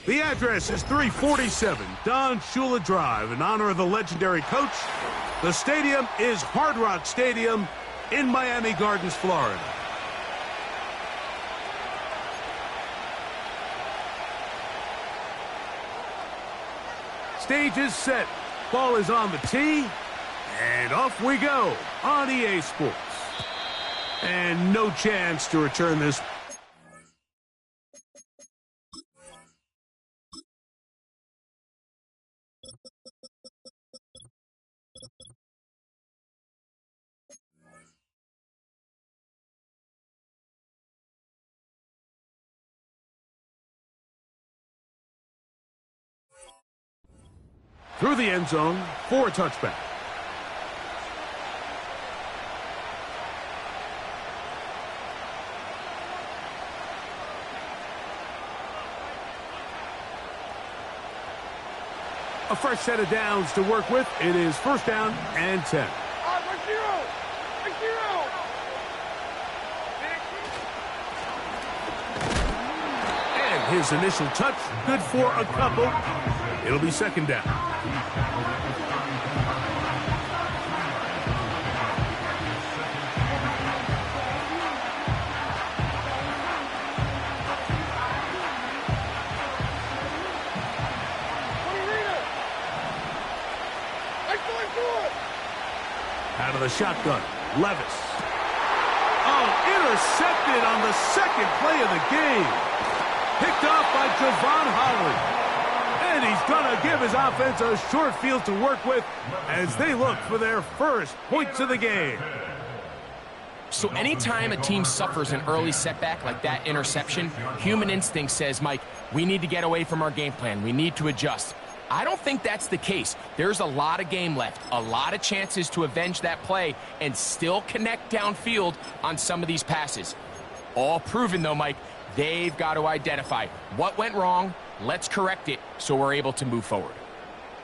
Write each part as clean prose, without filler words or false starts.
The address is 347 Don Shula Drive in honor of the legendary coach. The stadium is Hard Rock Stadium in Miami Gardens, Florida. Stage is set. Ball is on the tee. And off we go on EA Sports. And no chance to return this. Through the end zone for a touchback. A fresh set of downs to work with. It is first down and 10. And his initial touch, good for a couple. It'll be second down. Out of the shotgun, Levis. Oh, intercepted on the second play of the game. Picked off by Javon Holland. And he's going to give his offense a short field to work with as they look for their first points of the game. So anytime a team suffers an early setback like that interception, human instinct says, Mike, we need to get away from our game plan. We need to adjust. I don't think that's the case. There's a lot of game left, a lot of chances to avenge that play and still connect downfield on some of these passes. All proven, though, Mike, they've got to identify what went wrong. Let's correct it so we're able to move forward.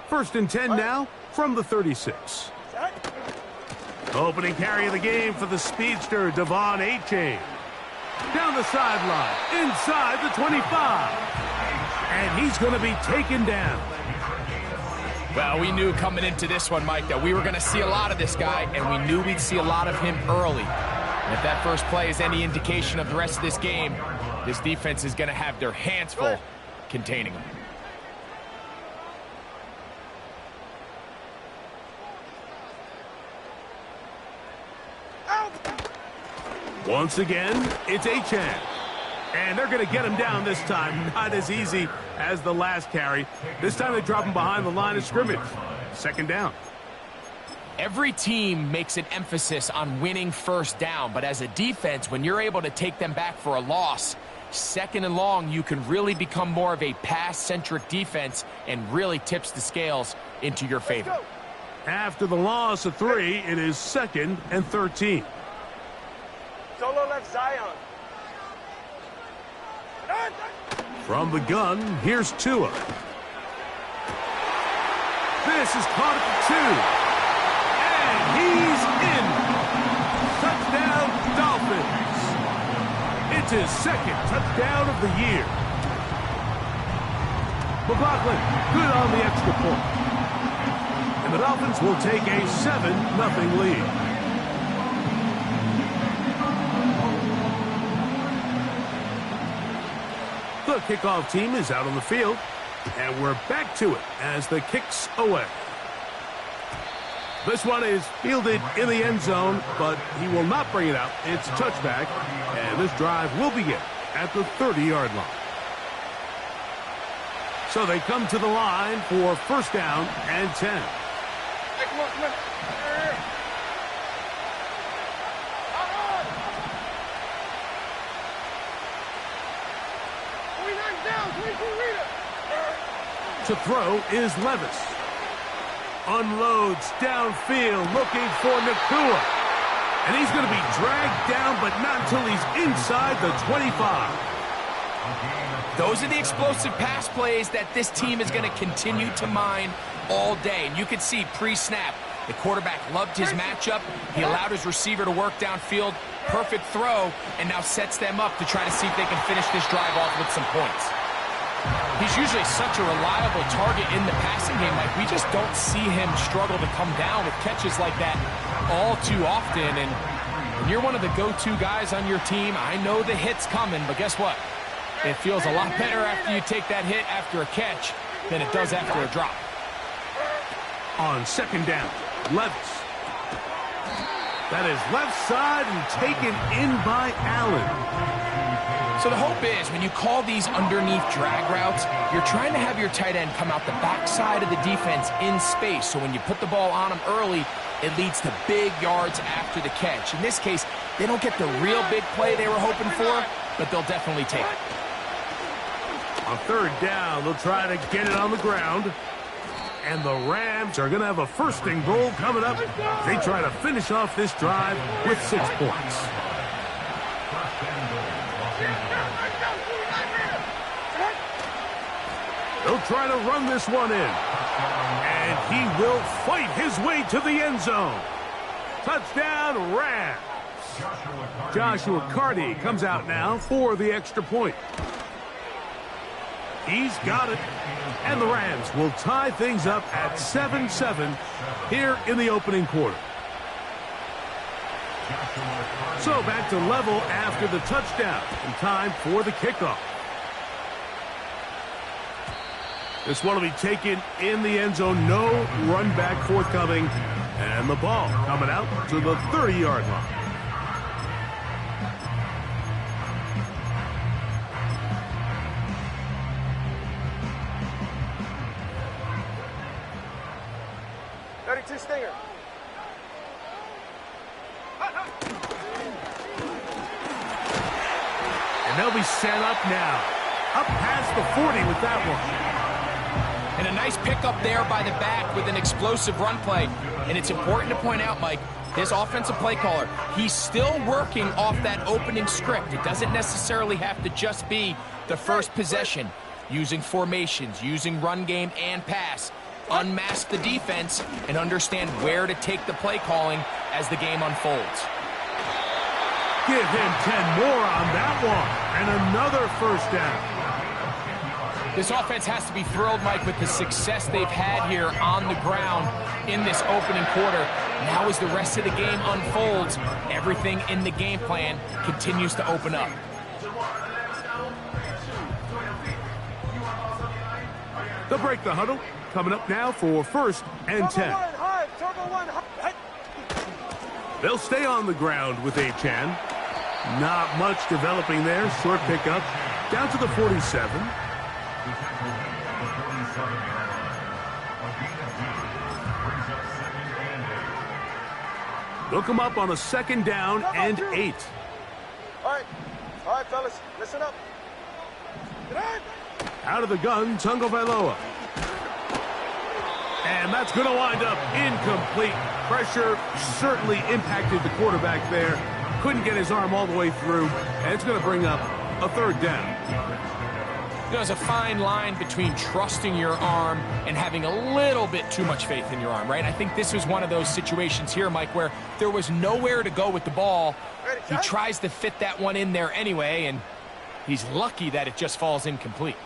First and 10 now from the 36. Opening carry of the game for the speedster, Devon Achane. Down the sideline, inside the 25. And he's going to be taken down. Well, we knew coming into this one, Mike, that we were going to see a lot of this guy, and we knew we'd see a lot of him early. And if that first play is any indication of the rest of this game, this defense is going to have their hands full containing him. Once again, it's Achane. And they're going to get him down this time. Not as easy as the last carry. This time they drop him behind the line of scrimmage. Second down. Every team makes an emphasis on winning first down, but as a defense, when you're able to take them back for a loss, second and long, you can really become more of a pass-centric defense and really tips the scales into your favor. After the loss of 3, it is second and 13. Solo left Zion. From the gun, here's Tua. This is caught at the 2. And he's in. Touchdown, Dolphins. It's his second touchdown of the year. McLaughlin, good on the extra point. And the Dolphins will take a 7-0 lead. The kickoff team is out on the field, and we're back to it as the kick's away. This one is fielded in the end zone, but he will not bring it out. It's a touchback, and this drive will begin at the 30-yard line. So they come to the line for first down and 10. Hey, come on. To throw is Levis. Unloads downfield looking for Nacua. And he's going to be dragged down, but not until he's inside the 25. Those are the explosive pass plays that this team is going to continue to mine all day. And you can see pre-snap, the quarterback loved his matchup. He allowed his receiver to work downfield. Perfect throw, and now sets them up to try to see if they can finish this drive off with some points. He's usually such a reliable target in the passing game. Like, we just don't see him struggle to come down with catches like that all too often. And when you're one of the go-to guys on your team, I know the hit's coming, but guess what? It feels a lot better after you take that hit after a catch than it does after a drop. On second down, Levis. That is left side and taken in by Allen. So the hope is when you call these underneath drag routes, you're trying to have your tight end come out the backside of the defense in space. So when you put the ball on him early, it leads to big yards after the catch. In this case, they don't get the real big play they were hoping for, but they'll definitely take it. On third down, they'll try to get it on the ground. And the Rams are going to have a first and goal coming up. They try to finish off this drive with 6 points. They'll try to run this one in. And he will fight his way to the end zone. Touchdown, Rams. Joshua Carty comes out now for the extra point. He's got it. And the Rams will tie things up at 7-7 here in the opening quarter. So back to level after the touchdown and time for the kickoff. This one will be taken in the end zone. No run back forthcoming. And the ball coming out to the 30-yard line. Stinger. And they'll be set up now. Up past the 40 with that one. And a nice pickup there by the back with an explosive run play. And it's important to point out, Mike, this offensive play caller, he's still working off that opening script. It doesn't necessarily have to just be the first possession. Using formations, using run game and pass. Unmask the defense and understand where to take the play calling as the game unfolds. Give him 10 more on that one. And another first down. This offense has to be thrilled, Mike, with the success they've had here on the ground in this opening quarter. Now as the rest of the game unfolds, everything in the game plan continues to open up. They'll break the huddle. Coming up now for first and 10. They'll stay on the ground with Achane. Not much developing there. Short pickup. Down to the 47. They'll come up on a second down and 8. All right, fellas, listen up. Out of the gun, Tungo Vailoa. And that's going to wind up incomplete. Pressure certainly impacted the quarterback there. Couldn't get his arm all the way through. And it's going to bring up a third down. There's a fine line between trusting your arm and having a little bit too much faith in your arm, right? I think this was one of those situations here, Mike, where there was nowhere to go with the ball. He tries to fit that one in there anyway, and he's lucky that it just falls incomplete.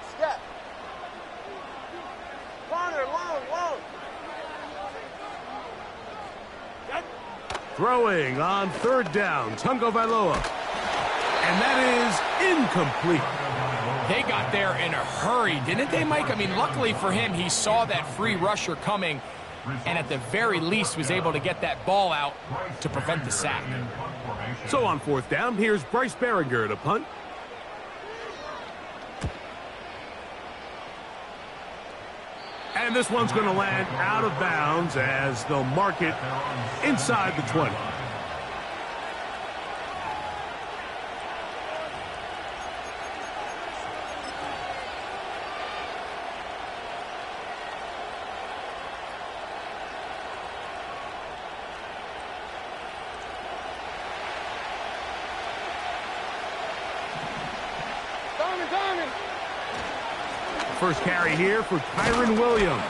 Throwing on third down, Tungo Vailoa. And that is incomplete. They got there in a hurry, didn't they, Mike? I mean, luckily for him, he saw that free rusher coming and at the very least was able to get that ball out to prevent the sack. So on fourth down, here's Bryce Baringer to punt. And this one's going to land out of bounds as they'll mark it inside the 20. First carry here for Kyren Williams.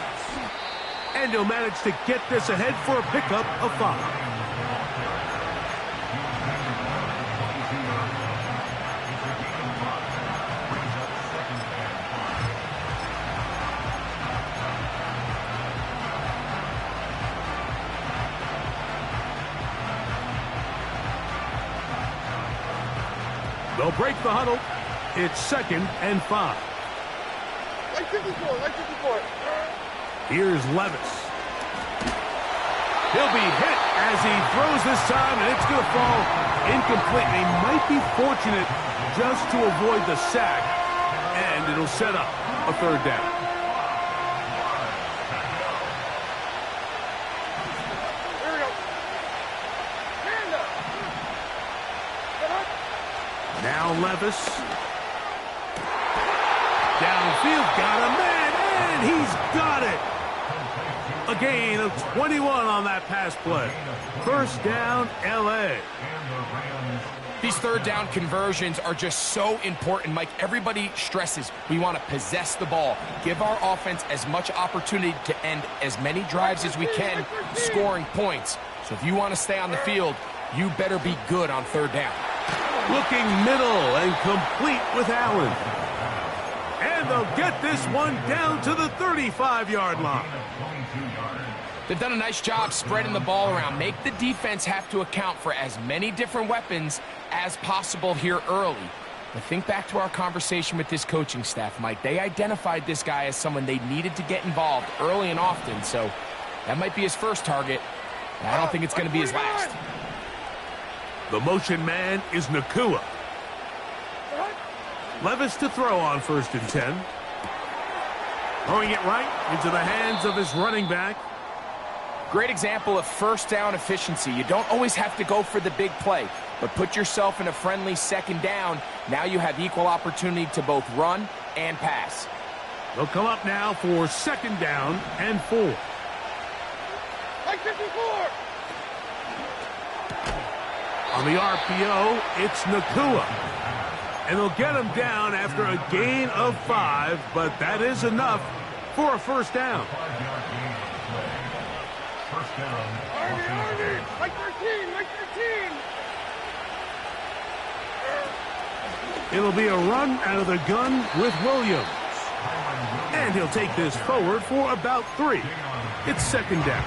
And he'll manage to get this ahead for a pickup of 5. They'll break the huddle. It's 2nd and 5. Like 54, like 54. Here's Levis. He'll be hit as he throws this time, and it's going to fall incomplete. They might be fortunate just to avoid the sack, and it'll set up a 3rd down. Here we go. Hand up. Now Levis. Downfield, got a man, and he's got it. A gain of 21 on that pass play. 1st down, L.A. These 3rd down conversions are just so important, Mike. Everybody stresses we want to possess the ball, give our offense as much opportunity to end as many drives as we can, scoring points. So if you want to stay on the field, you better be good on 3rd down. Looking middle and complete with Allen. And they'll get this one down to the 35-yard line. They've done a nice job spreading the ball around. Make the defense have to account for as many different weapons as possible here early. But think back to our conversation with this coaching staff, Mike. They identified this guy as someone they needed to get involved early and often, so that might be his first target. I don't think it's going to be his last. The motion man is Nacua. Levis to throw on 1st and 10. Throwing it right into the hands of his running back. Great example of 1st down efficiency. You don't always have to go for the big play, but put yourself in a friendly 2nd down. Now you have equal opportunity to both run and pass. They'll come up now for 2nd down and 4. Like 54. On the RPO, it's Nacua. And they'll get him down after a gain of 5, but that is enough for a 1st down. Army, like 13, like 13. It'll be a run out of the gun with Williams. And he'll take this forward for about 3. It's 2nd down.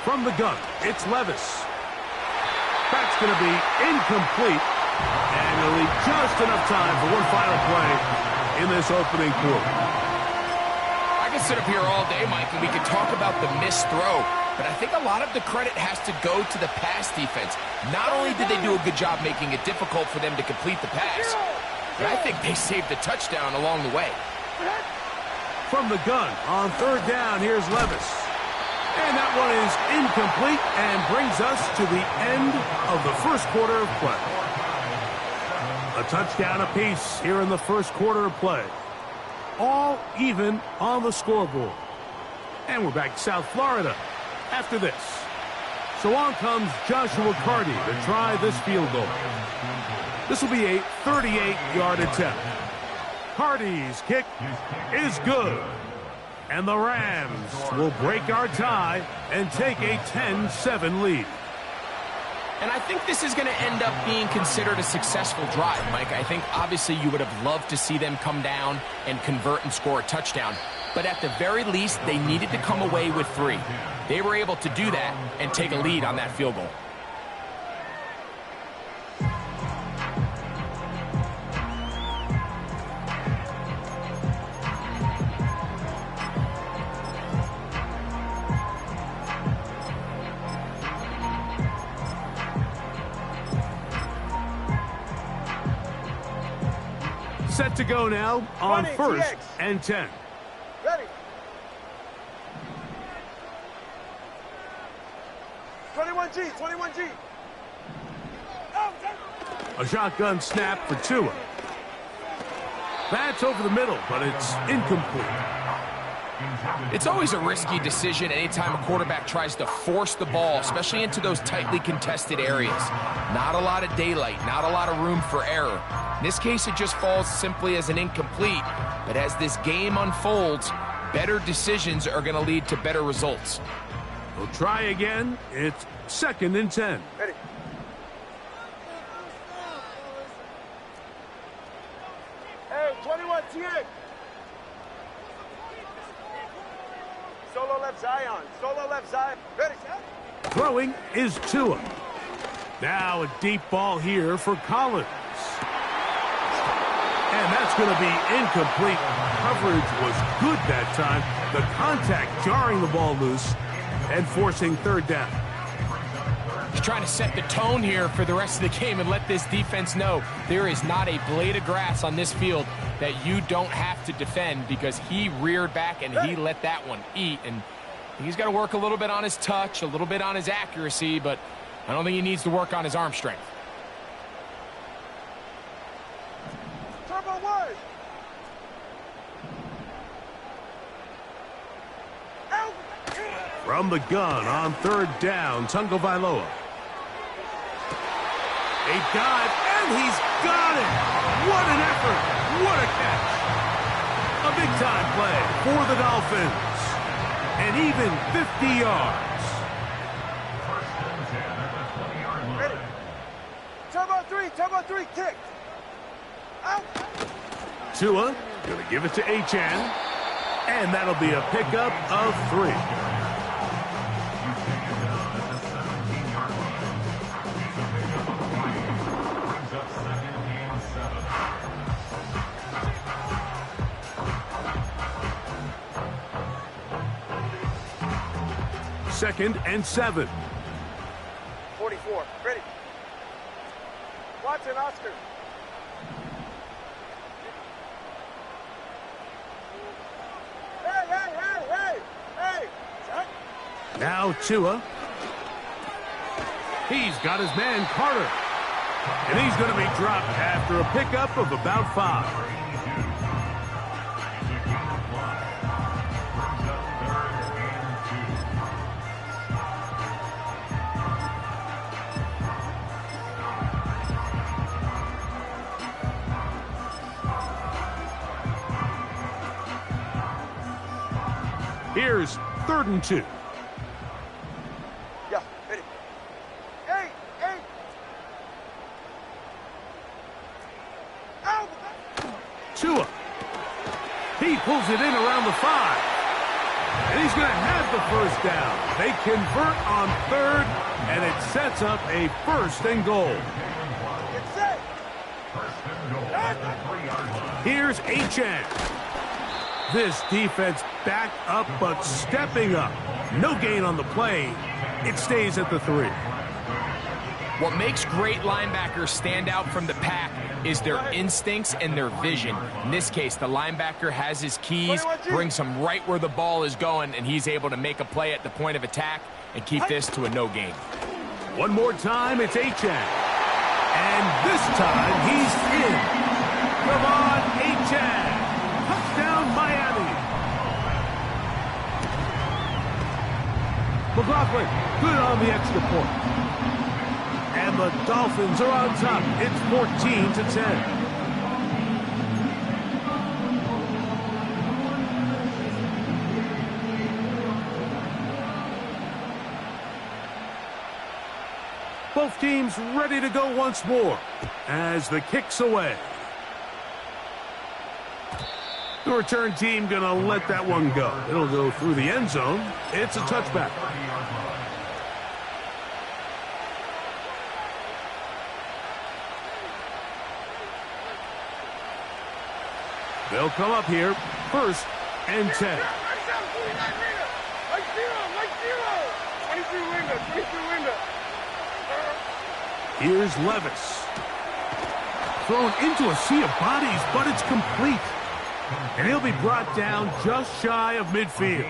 From the gun, it's Levis. That's going to be incomplete. And it'll leave just enough time for one final play in this opening quarter. I could sit up here all day, Mike, and we could talk about the missed throw. But I think a lot of the credit has to go to the pass defense. Not only did they do a good job making it difficult for them to complete the pass, but I think they saved the touchdown along the way. From the gun, on 3rd down, here's Levis. And that one is incomplete and brings us to the end of the 1st quarter of play. A touchdown apiece here in the 1st quarter of play. All even on the scoreboard. And we're back to South Florida after this. So on comes Joshua Carty to try this field goal. This will be a 38-yard attempt. Carty's kick is good. And the Rams will break our tie and take a 10-7 lead. And I think this is going to end up being considered a successful drive, Mike. I think obviously you would have loved to see them come down and convert and score a touchdown. But at the very least, they needed to come away with 3. They were able to do that and take a lead on that field goal. Set to go now on 1st and 10. Ready. 21G, 21G. A shotgun snap for Tua. That's over the middle, but it's incomplete. It's always a risky decision anytime a quarterback tries to force the ball, especially into those tightly contested areas. Not a lot of daylight, not a lot of room for error. In this case, it just falls simply as an incomplete. But as this game unfolds, better decisions are going to lead to better results. We'll try again. It's 2nd and 10. Ready. 21, TA. Solo left Zion. Solo left Zion. Ready, set. Throwing is Tua. Now a deep ball here for Collins. And that's going to be incomplete. Coverage was good that time. The contact jarring the ball loose and forcing third down. He's trying to set the tone here for the rest of the game and let this defense know there is not a blade of grass on this field that you don't have to defend, because he reared back and he let that one eat. And he's got to work a little bit on his touch, a little bit on his accuracy, but I don't think he needs to work on his arm strength. Turbo one. Out. From the gun on third down, Tagovailoa. A dive, and he's got it! What an effort! What a catch! A big-time play for the Dolphins. And even 50 yards. Ready. Turbo three, kicked. Out. Tua gonna give it to Achane, and that'll be a pickup of 3. Second and 7. 44. Ready. Watson, Oscar. Hey. Set. Now Tua. He's got his man Carter. And he's going to be dropped after a pickup of about 5. Here's 3rd and 2. Yeah, ready. Hey. Out. Tua. He pulls it in around the 5. And he's going to have the first down. They convert on 3rd, and it sets up a 1st and goal. Get set. Here's Achane. This defense back up, but stepping up. No gain on the play. It stays at the 3. What makes great linebackers stand out from the pack is their instincts and their vision. In this case, the linebacker has his keys, brings him right where the ball is going, and he's able to make a play at the point of attack and keep this to a no gain. One more time, it's Achane. And this time, he's in. Come on, Achane. Touchdown, Miami. McLaughlin, good on the extra point. And the Dolphins are on top. It's 14-10. Both teams ready to go once more as the kick's away. The return team gonna let that one go. It'll go through the end zone. It's a touchback. They'll come up here, 1st and 10. Like zero. 23 window. Here's Levis. Thrown into a sea of bodies, but it's complete. And he'll be brought down just shy of midfield.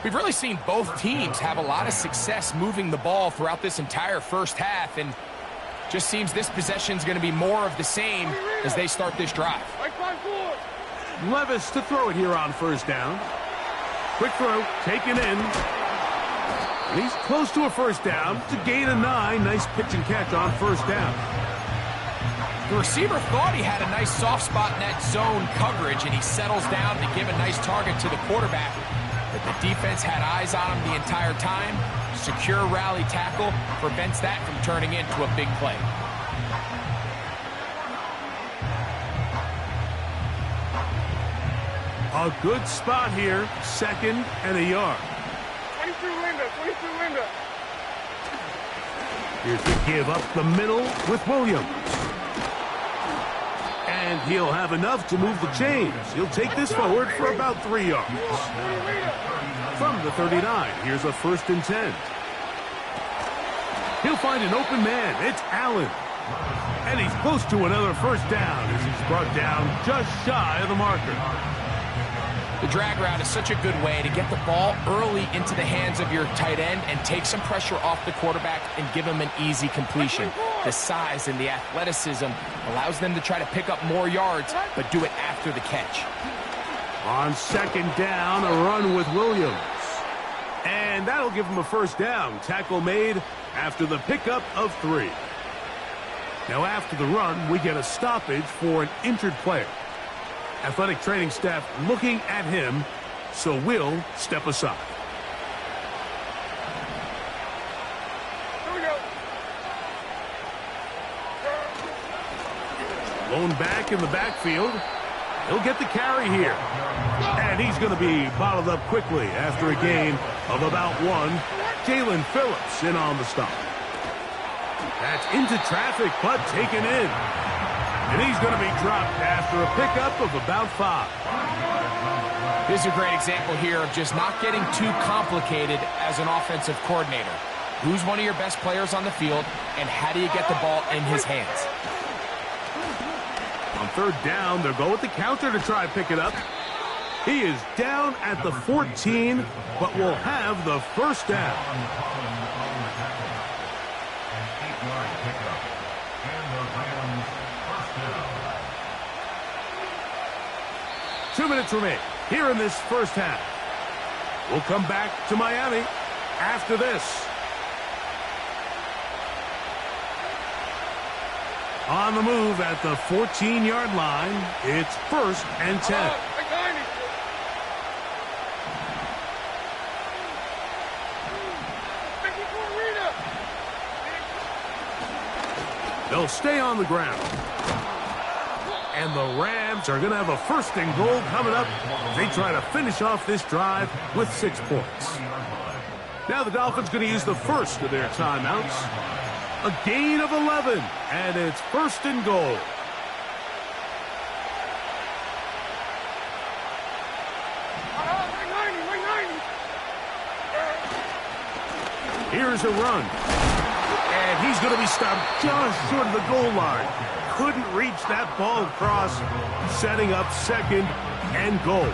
We've really seen both teams have a lot of success moving the ball throughout this entire first half, and just seems this possession is going to be more of the same as they start this drive. Levis to throw it here on 1st down. Quick throw, taken in. And he's close to a 1st down to gain a 9. Nice pitch and catch on 1st down. The receiver thought he had a nice soft spot in that zone coverage, and he settles down to give a nice target to the quarterback. But the defense had eyes on him the entire time. Secure rally tackle prevents that from turning into a big play. A good spot here, 2nd and a yard. 22 Linda, 22 Linda. Here's the give up the middle with Williams. And he'll have enough to move the chains. He'll take this forward for about 3 yards. From the 39, here's a 1st and 10. He'll find an open man. It's Allen. And he's close to another 1st down as he's brought down just shy of the marker. The drag route is such a good way to get the ball early into the hands of your tight end and take some pressure off the quarterback and give him an easy completion. The size and the athleticism allows them to try to pick up more yards, but do it after the catch. On 2nd down, a run with Williams. And that'll give him a 1st down. Tackle made after the pickup of 3. Now after the run, we get a stoppage for an injured player. Athletic training staff looking at him, so we'll step aside. Here we go. Lone back in the backfield. He'll get the carry here. And he's going to be bottled up quickly after a gain of about 1. Jalen Phillips in on the stop. That's into traffic, but taken in. And he's going to be dropped after a pickup of about 5. This is a great example here of just not getting too complicated as an offensive coordinator. Who's one of your best players on the field, and how do you get the ball in his hands? On 3rd down, they'll go with the counter to try and pick it up. He is down at the 14, but will have the 1st down. 2 minutes remain here in this 1st half. We'll come back to Miami after this. On the move at the 14-yard line, it's 1st and 10. They'll stay on the ground. And the Rams are going to have a 1st and goal coming up. They try to finish off this drive with 6 points. Now the Dolphins going to use the 1st of their timeouts. A gain of 11, and it's 1st and goal. Here's a run. And he's going to be stopped just short of the goal line. Couldn't reach that ball across, setting up 2nd and goal.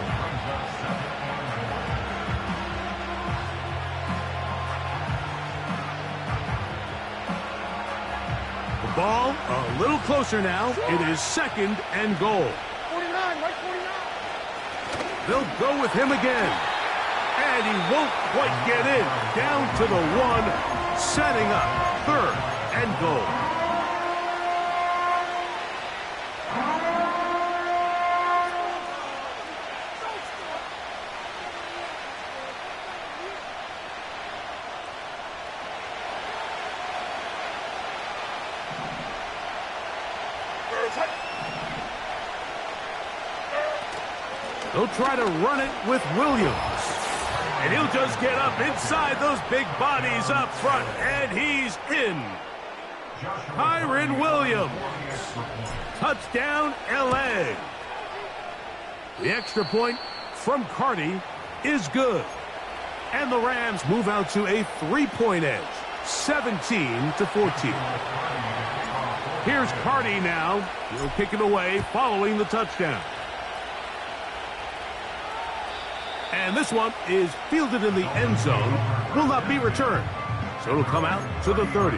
The ball a little closer now. It is 2nd and goal. 49, right 49. They'll go with him again. And he won't quite get in. Down to the 1, setting up 3rd and goal. They'll try to run it with Williams. And he'll just get up inside those big bodies up front. And he's in. Kyren Williams. Touchdown, L.A. The extra point from Carty is good. And the Rams move out to a 3-point edge, 17-14. Here's Carty now. He'll kick it away following the touchdown. And this one is fielded in the end zone. Will not be returned. So it'll come out to the 30.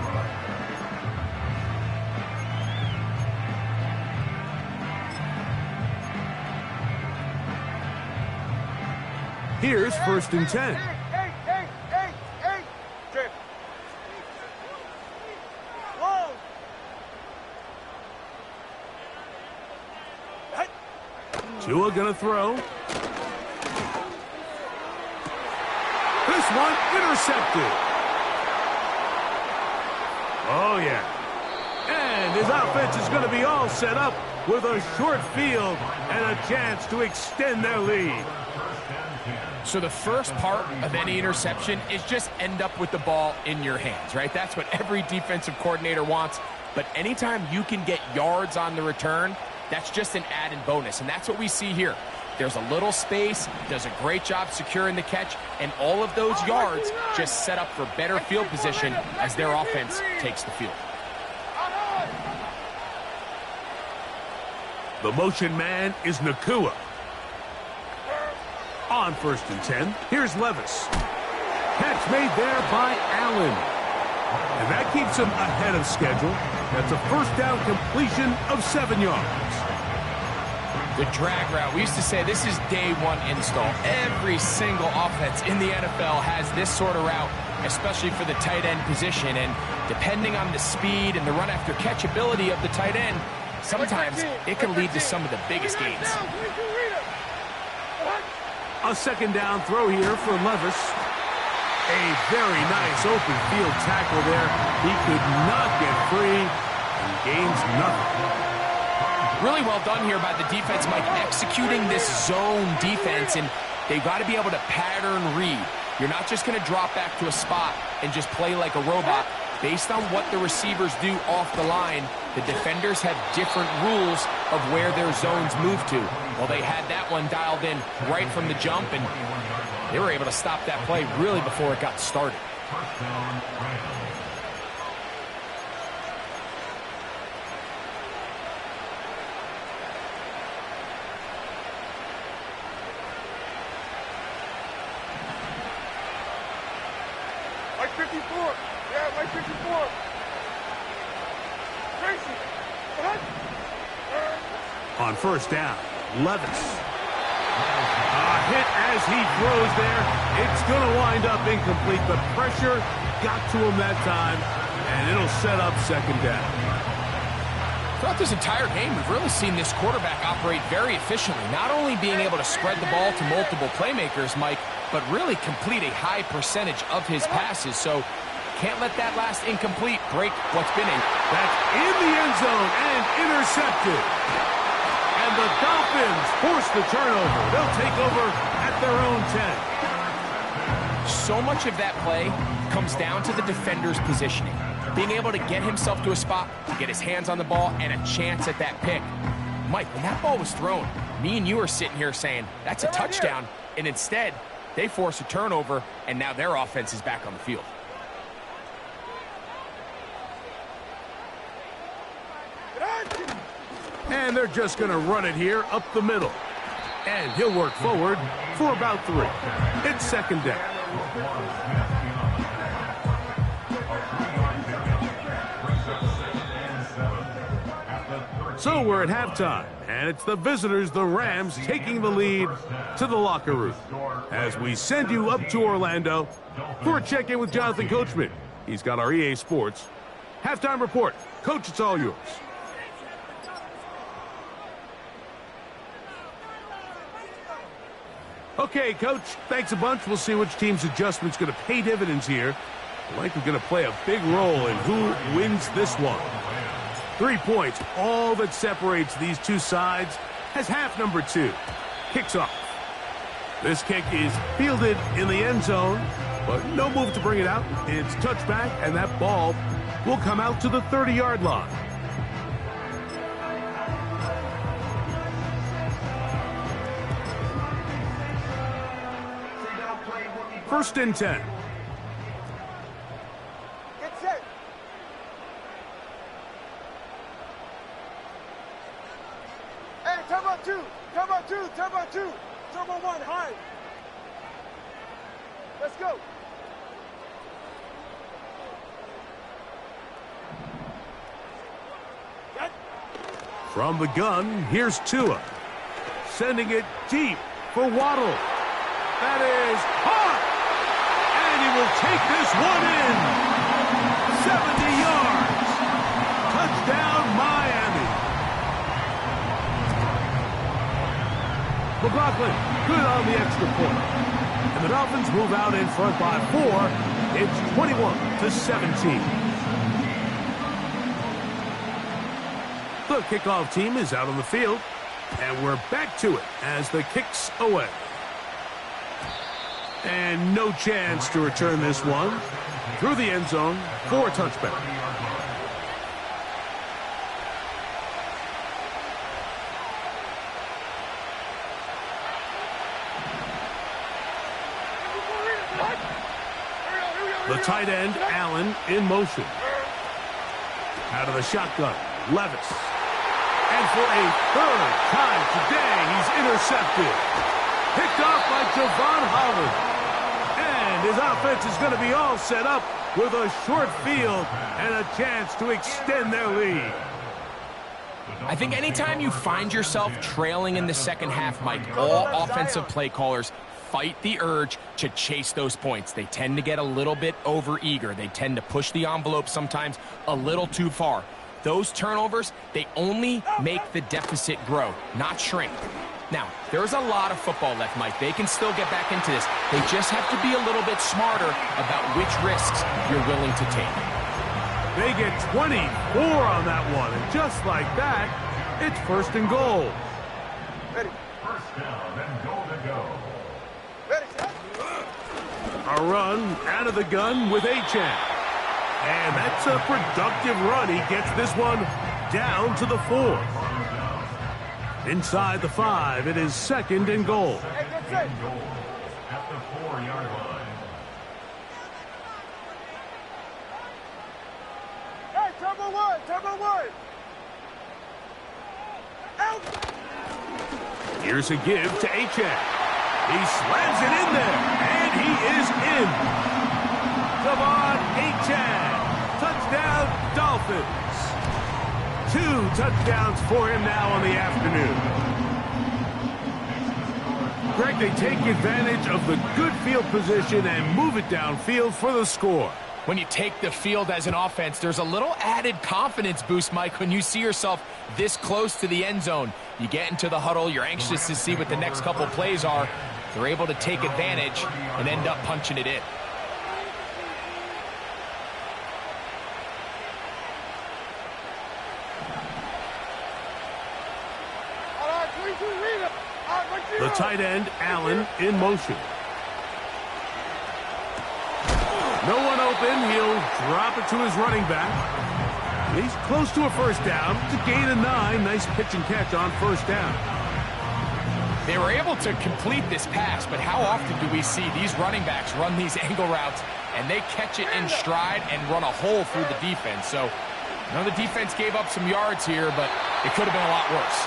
Here's 1st and 10. Hey. Trip. Whoa. Tua gonna throw. This one intercepted. Oh, yeah. And his offense is going to be all set up with a short field and a chance to extend their lead. So the first part of any interception is just end up with the ball in your hands, right? That's what every defensive coordinator wants. But anytime you can get yards on the return, that's just an added bonus. And that's what we see here. There's a little space, does a great job securing the catch, and all of those yards just set up for better field position as their offense takes the field. The motion man is Nacua. On 1st and 10, here's Levis. Catch made there by Allen. And that keeps him ahead of schedule. That's a first down completion of 7 yards. The drag route, we used to say this is day one install. Every single offense in the NFL has this sort of route, especially for the tight end position. And depending on the speed and the run after catch ability of the tight end, sometimes it can lead to some of the biggest gains. A 2nd down throw here for Levis. A very nice open field tackle there. He could not get free and gains nothing. Really well done here by the defense, Mike, executing this zone defense, and they've got to be able to pattern read. You're not just going to drop back to a spot and just play like a robot. Based on what the receivers do off the line, the defenders have different rules of where their zones move to. Well, they had that one dialed in right from the jump, and they were able to stop that play really before it got started. Mike 54. Yeah, Mike 54. Tracy. On 1st down, Levis. A hit as he throws there. It's going to wind up incomplete. The pressure got to him that time, and it'll set up 2nd down. Throughout this entire game, we've really seen this quarterback operate very efficiently, not only being able to spread the ball to multiple playmakers, Mike, but really complete a high percentage of his passes. So can't let that last incomplete break what's been a... That's in the end zone and intercepted. And the Dolphins force the turnover. They'll take over at their own 10. So much of that play comes down to the defender's positioning. Being able to get himself to a spot, to get his hands on the ball, and a chance at that pick. Mike, when that ball was thrown, me and you are sitting here saying, that's a touchdown. And instead, they force a turnover, and now their offense is back on the field. And they're just going to run it here up the middle. And he'll work forward for about 3. It's 2nd down. So we're at halftime, and it's the visitors, the Rams, taking the lead to the locker room. As we send you up to Orlando for a check-in with Jonathan Coachman. He's got our EA Sports halftime report. Coach, it's all yours. Okay, Coach, thanks a bunch. We'll see which team's adjustment's going to pay dividends here. Likely going to play a big role in who wins this one. 3 points, all that separates these two sides, as half number 2 kicks off. This kick is fielded in the end zone, but no move to bring it out. It's touchback, and that ball will come out to the 30-yard line. First and 10. Get set. Hey, turbo 2. Turbo 2. Turbo 2. Turbo 1. High. Let's go. From the gun, here's Tua. Sending it deep for Waddle. That is hot. And he will take this one in. 70 yards. Touchdown, Miami. McLaughlin, good on the extra point. And the Dolphins move out in front by 4. It's 21-17. The kickoff team is out on the field, and we're back to it as the kick's away. And no chance to return this one through the end zone for a touchback. The tight end, Allen, in motion. Out of the shotgun, Levis. And for a third time today, he's intercepted. Picked off by Javon Holland. And his offense is going to be all set up with a short field and a chance to extend their lead. I think anytime you find yourself trailing in the second half, Mike, all offensive play callers fight the urge to chase those points. They tend to get a little bit overeager. They tend to push the envelope sometimes a little too far. Those turnovers, they only make the deficit grow, not shrink. Now, there's a lot of football left, Mike. They can still get back into this. They just have to be a little bit smarter about which risks you're willing to take. They get 24 on that one, and just like that, it's first and goal. Ready. First down and goal to go. Ready. A run out of the gun with Achane. And that's a productive run. He gets this one down to the 4. Inside the 5, it is second and goal. Hey, get set. Goal at the 4-yard line. Hey, turbo one. Out. Here's a give to Achane. He slams it in there, and he is in. Devon Achane. Touchdown, Dolphins. 2 touchdowns for him now on the afternoon. Greg, they take advantage of the good field position and move it downfield for the score. When you take the field as an offense, there's a little added confidence boost, Mike, when you see yourself this close to the end zone. You get into the huddle, you're anxious to see what the next couple plays are. They're able to take advantage and end up punching it in. The tight end, Allen, in motion. No one open. He'll drop it to his running back. He's close to a first down. It's a gain of 9. Nice pitch and catch on first down. They were able to complete this pass, but how often do we see these running backs run these angle routes and they catch it in stride and run a hole through the defense? So, the defense gave up some yards here, but it could have been a lot worse.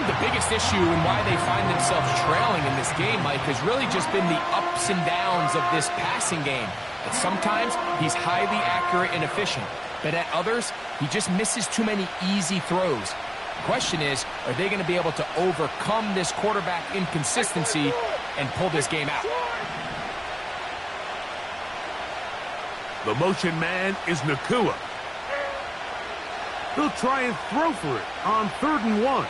The biggest issue and why they find themselves trailing in this game, Mike, has really just been the ups and downs of this passing game. That sometimes he's highly accurate and efficient, but at others, he just misses too many easy throws. The question is, are they going to be able to overcome this quarterback inconsistency and pull this game out? The motion man is Nacua. He'll try and throw for it on 3rd and 1.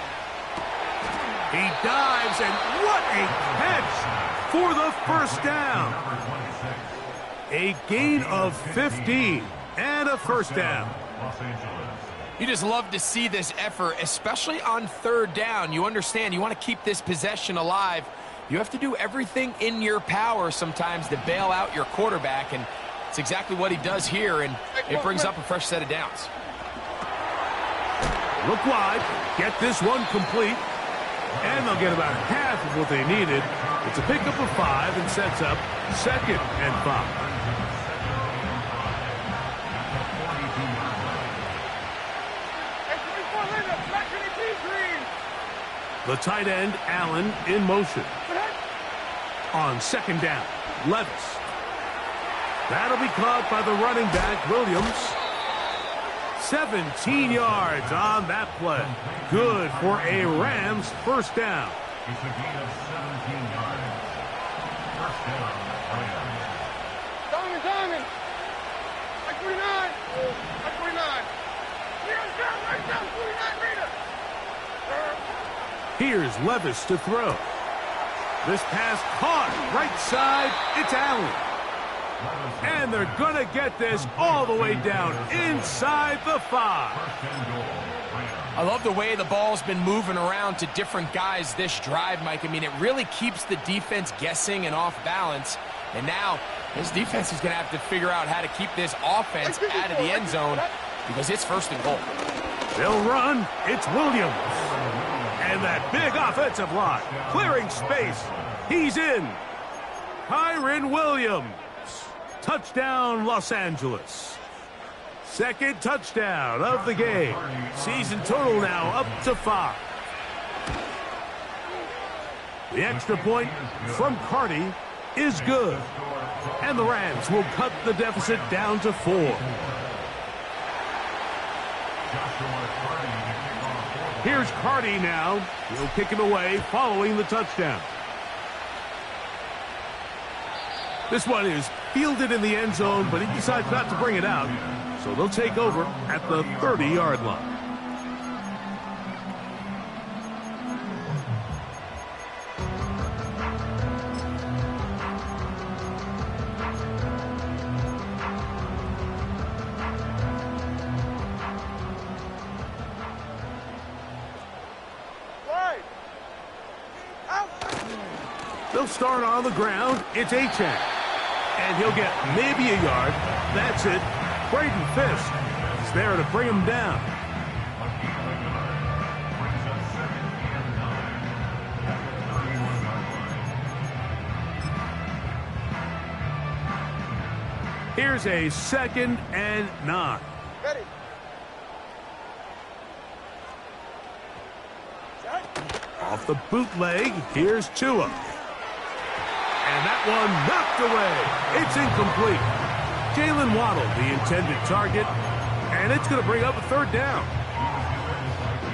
He dives, and what a catch for the first down. A gain of 15 and a first down. You just love to see this effort, especially on 3rd down. You understand, you want to keep this possession alive. You have to do everything in your power sometimes to bail out your quarterback, and it's exactly what he does here, and it brings up a fresh set of downs. Look wide, get this one complete, and they'll get about half of what they needed. It's a pickup of 5 and sets up 2nd and 5. The tight end, Allen, in motion. On 2nd down, Levis. That'll be caught by the running back, Williams. 17 yards on that play. Good for a Rams first down. It's a gain of 17 yards. First down, Rams. Diamond. Like 49. Like 49. Right down, 49 meter. Here's Levis to throw. This pass caught right side. It's Allen. And they're going to get this all the way down inside the 5. First and goal, Rams. I love the way the ball's been moving around to different guys this drive, Mike. I mean, it really keeps the defense guessing and off balance. And now this defense is going to have to figure out how to keep this offense out of the end zone because it's first and goal. They'll run. It's Williams. And that big offensive line clearing space. He's in. Kyren Williams. Touchdown, Los Angeles. Second touchdown of the game. Season total now up to 5. The extra point from Carty is good. And the Rams will cut the deficit down to 4. Here's Carty now. He'll kick it away following the touchdown. This one is fielded in the end zone, but he decides not to bring it out. So they'll take over at the 30-yard line. They'll start on the ground. It's Achane. And he'll get maybe a yard. That's it. Braden Fisk is there to bring him down. Here's a 2nd and 9. Ready. Off the bootleg, here's Tua. And that one knocked away. It's incomplete. Jalen Waddle, the intended target, and it's going to bring up a 3rd down.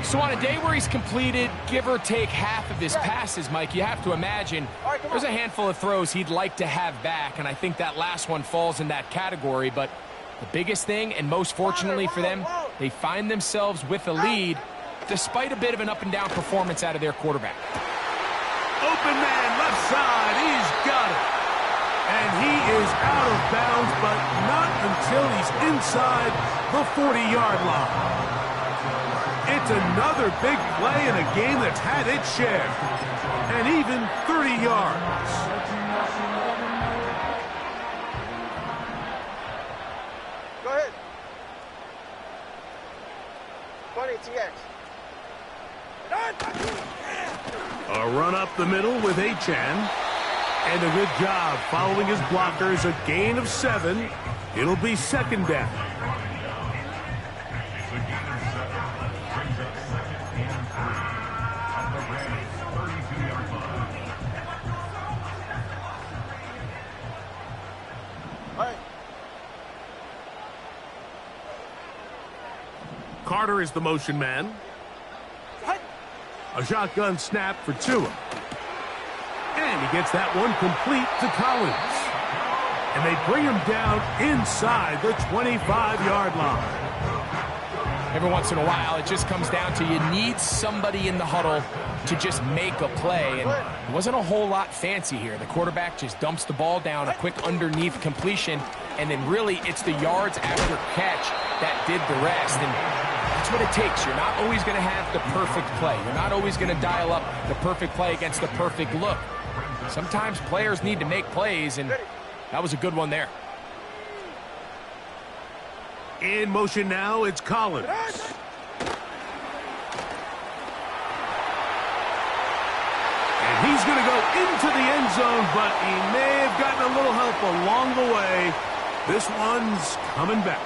So on a day where he's completed, give or take half of his passes, Mike, you have to imagine there's a handful of throws he'd like to have back, and I think that last one falls in that category. But the biggest thing, and most fortunately for them, they find themselves with a lead despite a bit of an up-and-down performance out of their quarterback. Open man, left side, he's got it. And he is out of bounds, but not until he's inside the 40-yard line. It's another big play in a game that's had its share. And even 30 yards. Go ahead. 20 TX. A run up the middle with Achane. And a good job following his blockers. A gain of 7. It'll be 2nd down. Carter is the motion man. A shotgun snap for Tua. And he gets that one complete to Collins. And they bring him down inside the 25-yard line. Every once in a while, it just comes down to you need somebody in the huddle to just make a play. And it wasn't a whole lot fancy here. The quarterback just dumps the ball down, a quick underneath completion, and then really it's the yards after catch that did the rest. And that's what it takes. You're not always going to have the perfect play. You're not always going to dial up the perfect play against the perfect look. Sometimes players need to make plays, and that was a good one there. In motion now, it's Collins. And he's going to go into the end zone, but he may have gotten a little help along the way. This one's coming back.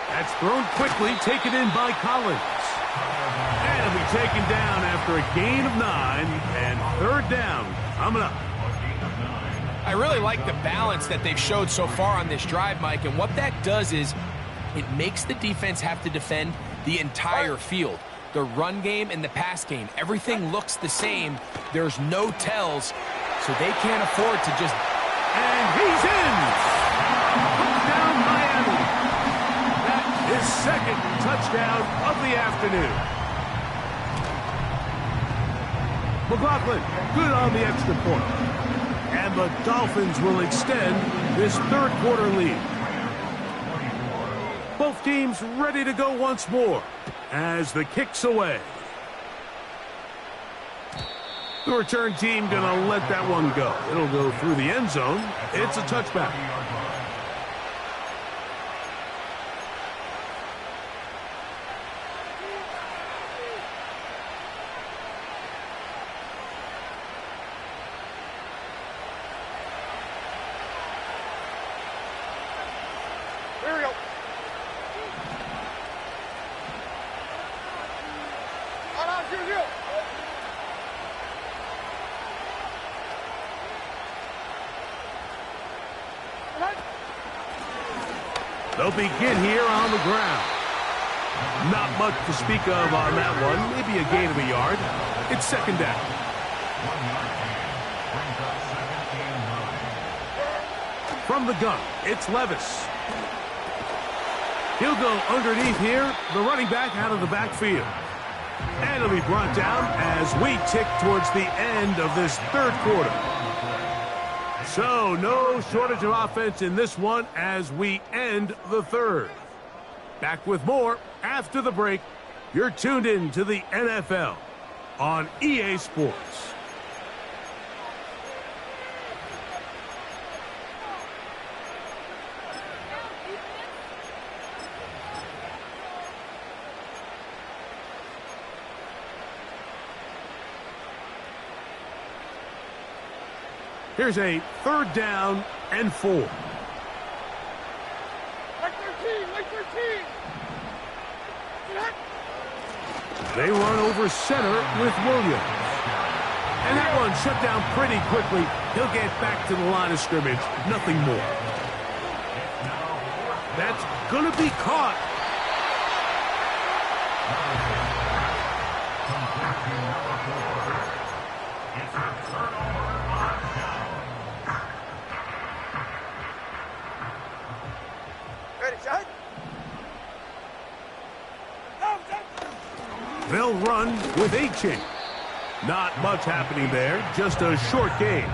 That's thrown quickly, taken in by Collins. And it'll be taken down after a gain of 9, and 3rd down coming up. I really like the balance that they've showed so far on this drive, Mike, and what that does is it makes the defense have to defend the entire field. The run game and the pass game, everything looks the same. There's no tells, so they can't afford to just... And he's in! Touchdown, Miami! That his second touchdown of the afternoon. McLaughlin, good on the extra point. And the Dolphins will extend this third quarter lead. Both teams ready to go once more as the kick's away. The return team gonna let that one go. It'll go through the end zone. It's a touchback. Here we go. Hold on, you. They'll begin here on the ground. Not much to speak of on that one. Maybe a gain of a yard. It's second down. From the gun, it's Levis. He'll go underneath here. The running back out of the backfield. And he'll be brought down as we tick towards the end of this third quarter. So, no shortage of offense in this one as we end the third. Back with more after the break. You're tuned in to the NFL on EA Sports. Here's a third down and 4. Like 13, like 13. They run over center with Williams. And that one shut down pretty quickly. He'll get back to the line of scrimmage. Nothing more. That's going to be caught. They'll run with Achane. Not much happening there, just a short gain.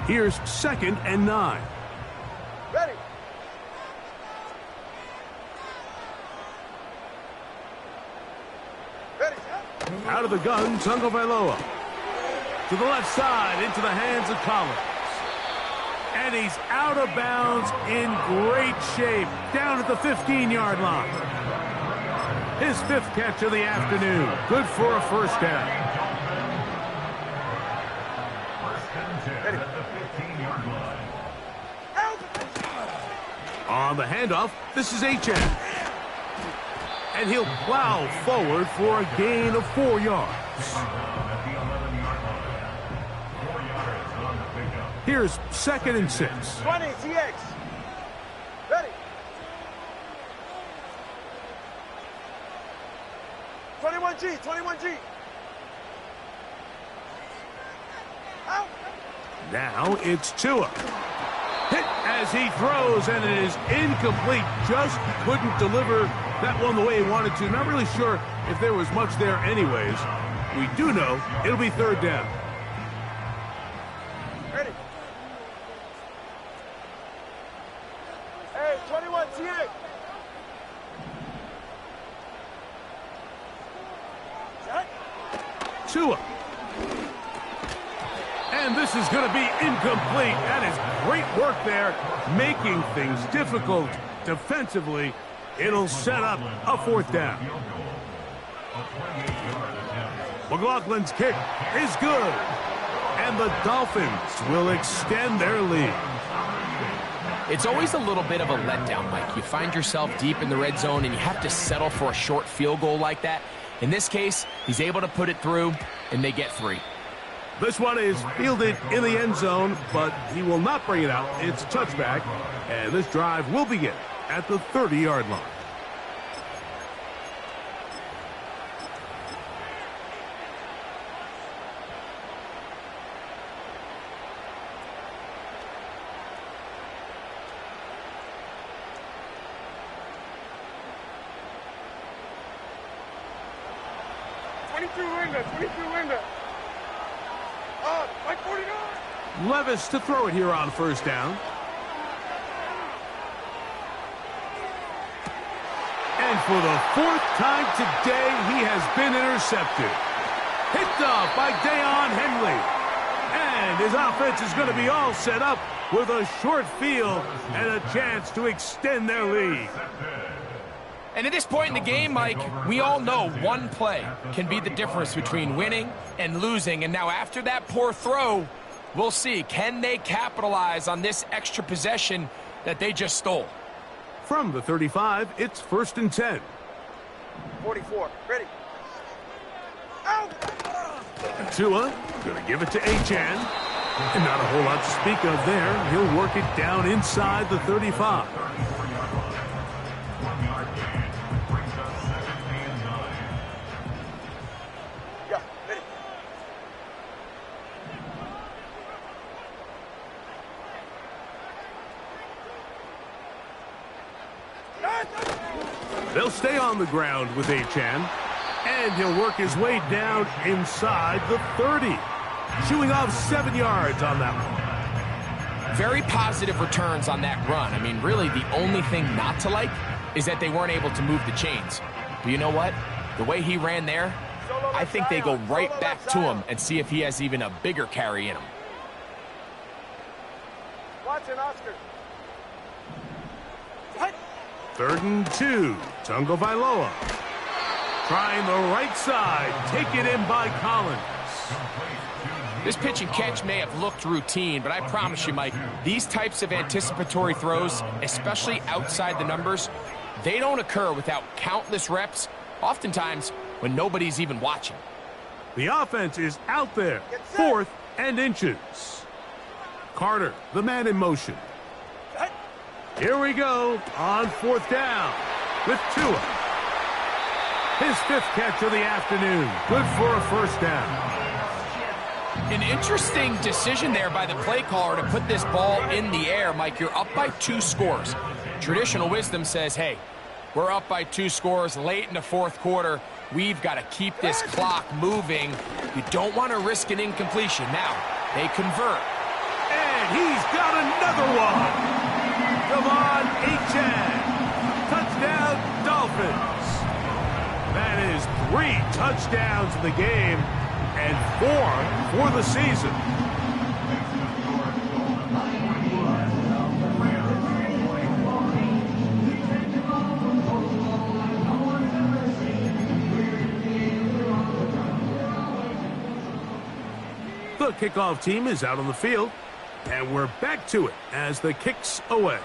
Here's second and 9. Ready. Ready. Out of the gun, Tagovailoa. To the left side, into the hands of Collins. And he's out of bounds in great shape, down at the 15-yard line. His 5th catch of the afternoon. Good for a first down. On the handoff, this is Achane. And he'll plow forward for a gain of 4 yards. Here's second and 6. 20, TX. Ready. 21G, 21G. Out. Now it's Tua. Hit as he throws, and it is incomplete. Just couldn't deliver that one the way he wanted to. Not really sure if there was much there anyways. We do know it'll be third down. Ready. Hey, 21, TX. Tua. And this is going to be incomplete. That is great work there, making things difficult defensively. It'll set up a fourth down. McLaughlin's kick is good. And the Dolphins will extend their lead. It's always a little bit of a letdown, Mike. You find yourself deep in the red zone and you have to settle for a short field goal like that. In this case, he's able to put it through, and they get 3. This one is fielded in the end zone, but he will not bring it out. It's a touchback, and this drive will begin at the 30-yard line. window, 22 window. Like 49. Levis to throw it here on first down. And for the fourth time today, he has been intercepted. Picked off by Deion Henley. And his offense is going to be all set up with a short field and a chance to extend their lead. And at this point in the game, Mike, we all know one play can be the difference between winning and losing. And now after that poor throw, we'll see, can they capitalize on this extra possession that they just stole? From the 35, it's 1st and 10. 44, ready. Out! Tua going to give it to Achane. And not a whole lot to speak of there. He'll work it down inside the 35. Yeah, ready. They'll stay on the ground with Achane. And he'll work his way down inside the 30. Shooing off 7 yards on that one. Very positive returns on that run. I mean, really, the only thing not to like is that they weren't able to move the chains. But you know what? The way he ran there, I think they go right back to him and see if he has even a bigger carry in him. Watson, Oscar. 3rd and 2. Tungo Vailoa. Trying the right side. Taken in by Collins. This pitch and catch may have looked routine, but I promise you, Mike, these types of anticipatory throws, especially outside the numbers, they don't occur without countless reps, oftentimes when nobody's even watching. The offense is out there. 4th and inches. Carter, the man in motion. Here we go on 4th down with Tua. His 5th catch of the afternoon. Good for a 1st down. An interesting decision there by the play caller to put this ball in the air. Mike, you're up by 2 scores. Traditional wisdom says, hey, we're up by 2 scores late in the 4th quarter. We've got to keep this clock moving. You don't want to risk an incompletion. Now, they convert. And he's got another one. Devon Achane. Touchdown, Dolphins. That is 3 touchdowns in the game and 4 for the season. The kickoff team is out on the field, and we're back to it as the kick's away.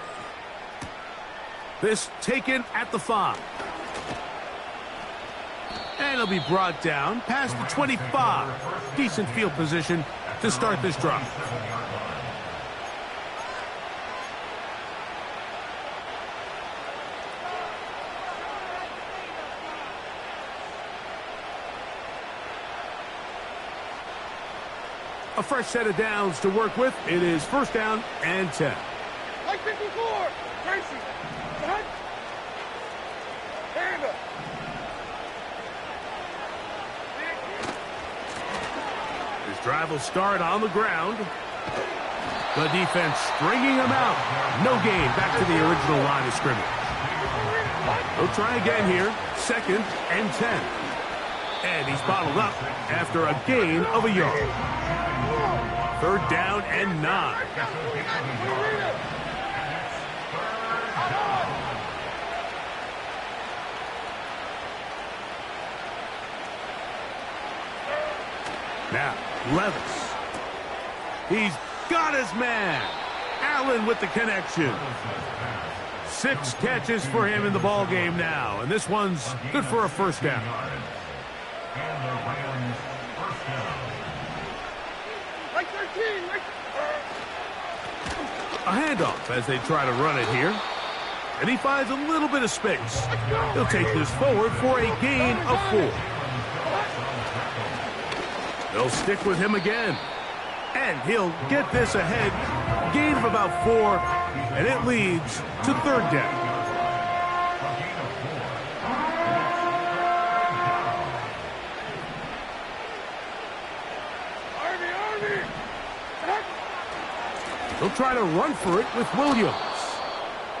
This taken at the 5. And it'll be brought down past the 25. Decent field position to start this drive. A fresh set of downs to work with. It is 1st down and 10. Like 54, Tracy. Cut. Hand up. This drive will start on the ground. The defense stringing him out. No gain back to the original line of scrimmage. We'll try again here. 2nd and 10. And he's bottled up after a gain of a yard. 3rd down and 9. Now, Levis. He's got his man. Allen with the connection. 6 catches for him in the ball game now, and this one's good for a 1st down. Like 13, like... A handoff as they try to run it here. And he finds a little bit of space. He'll take this forward for a gain of 4. They'll stick with him again. And he'll get this ahead. Gain of about 4. And it leads to 3rd down. He'll try to run for it with Williams.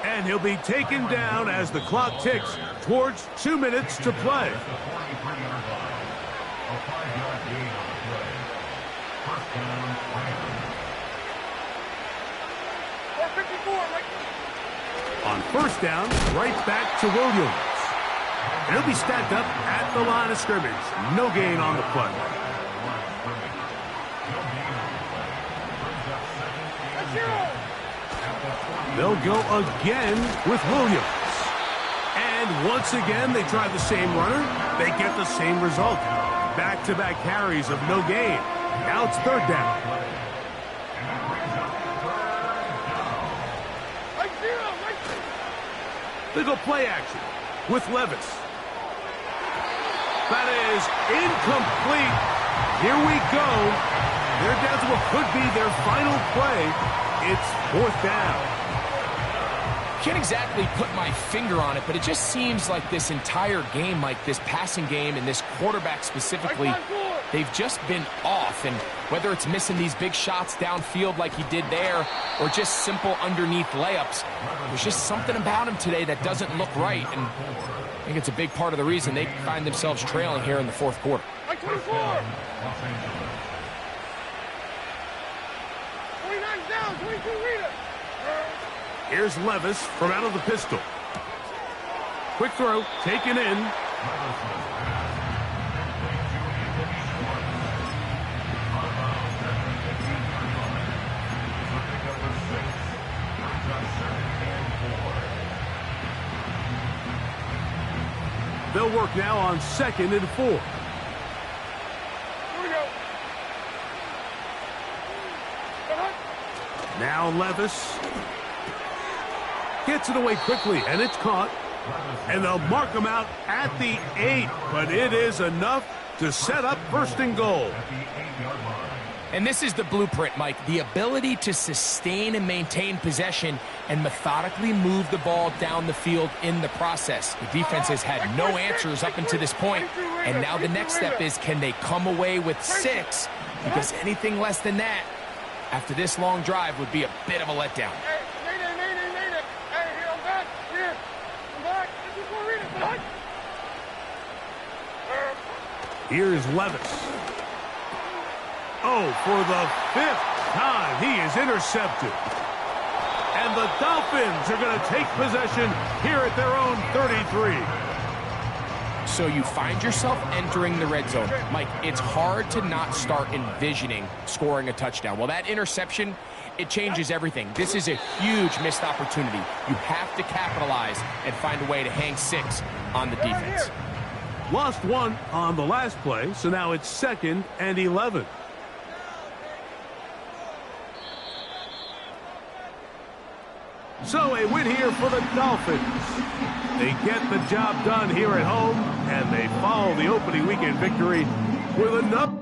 And he'll be taken down as the clock ticks towards 2 minutes to play. At the 43-yard line. A 5-yard gain on the play. First down, Rams. On first down, right back to Williams. And he'll be stacked up at the line of scrimmage. No gain on the play. They'll go again with Williams. And once again, they try the same runner. They get the same result. Back-to-back carries of no gain. Now it's third down. They go play action with Levis. That is incomplete. Here we go. They're down to what could be their final play. It's fourth down. Can't exactly put my finger on it, but it just seems like this entire game, like this passing game and this quarterback specifically, they've just been off. And whether it's missing these big shots downfield like he did there or just simple underneath layups, there's just something about him today that doesn't look right. And I think it's a big part of the reason they find themselves trailing here in the fourth quarter. 49 down, 22 reader. Here's Levis from out of the pistol. Quick throw, taken in. They'll work now on 2nd and 4. Here we go. Now Levis gets it away quickly, and it's caught. And they'll mark him out at the 8, but it is enough to set up first and goal. At the 8-yard line. And this is the blueprint, Mike. The ability to sustain and maintain possession and methodically move the ball down the field in the process. The defense has had no answers up until this point, and now the next step is, can they come away with 6? Because anything less than that, after this long drive, would be a bit of a letdown. Hey, here, I'm back. Here. I'm back. This is for reader. Back. Here's Levis. Oh, for the 5th time, he is intercepted. And the Dolphins are going to take possession here at their own 33. So you find yourself entering the red zone. Mike, it's hard to not start envisioning scoring a touchdown. Well, that interception, it changes everything. This is a huge missed opportunity. You have to capitalize and find a way to hang 6 on the defense. Lost 1 on the last play, so now it's 2nd and 11. So a win here for the Dolphins. They get the job done here at home, and they follow the opening weekend victory with another.